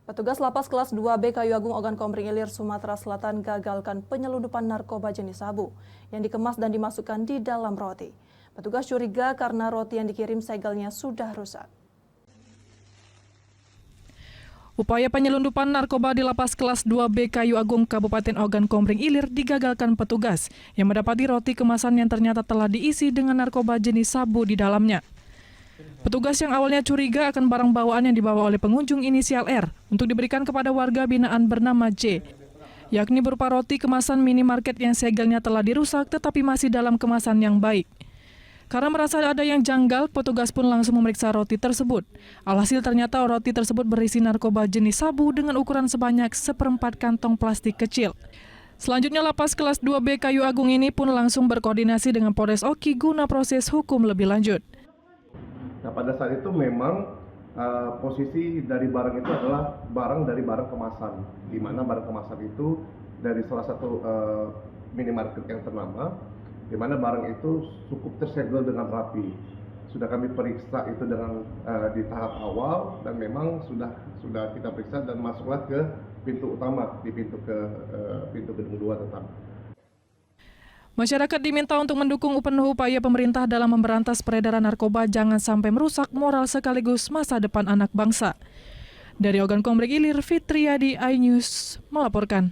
Petugas Lapas Kelas 2B Kayu Agung Ogan Komering Ilir, Sumatera Selatan gagalkan penyelundupan narkoba jenis sabu yang dikemas dan dimasukkan di dalam roti. Petugas curiga karena roti yang dikirim segelnya sudah rusak. Upaya penyelundupan narkoba di Lapas Kelas 2B Kayu Agung Kabupaten Ogan Komering Ilir digagalkan petugas yang mendapati roti kemasan yang ternyata telah diisi dengan narkoba jenis sabu di dalamnya. Petugas yang awalnya curiga akan barang bawaan yang dibawa oleh pengunjung inisial R untuk diberikan kepada warga binaan bernama J, yakni berupa roti kemasan minimarket yang segelnya telah dirusak tetapi masih dalam kemasan yang baik. Karena merasa ada yang janggal, petugas pun langsung memeriksa roti tersebut. Alhasil ternyata roti tersebut berisi narkoba jenis sabu dengan ukuran sebanyak 1/4 kantong plastik kecil. Selanjutnya Lapas Kelas 2B Kayu Agung ini pun langsung berkoordinasi dengan Polres Oki guna proses hukum lebih lanjut. Nah, pada saat itu memang posisi dari barang itu adalah barang dari barang kemasan, di mana barang kemasan itu dari salah satu minimarket yang ternama, di mana barang itu cukup tersegel dengan rapi. Sudah kami periksa itu dengan di tahap awal dan memang sudah kita periksa dan masuklah ke pintu utama, di pintu gedung 2 tetap. Masyarakat diminta untuk mendukung penuh upaya pemerintah dalam memberantas peredaran narkoba jangan sampai merusak moral sekaligus masa depan anak bangsa. Dari Ogan Komering Ilir, Fitriadi, iNews melaporkan.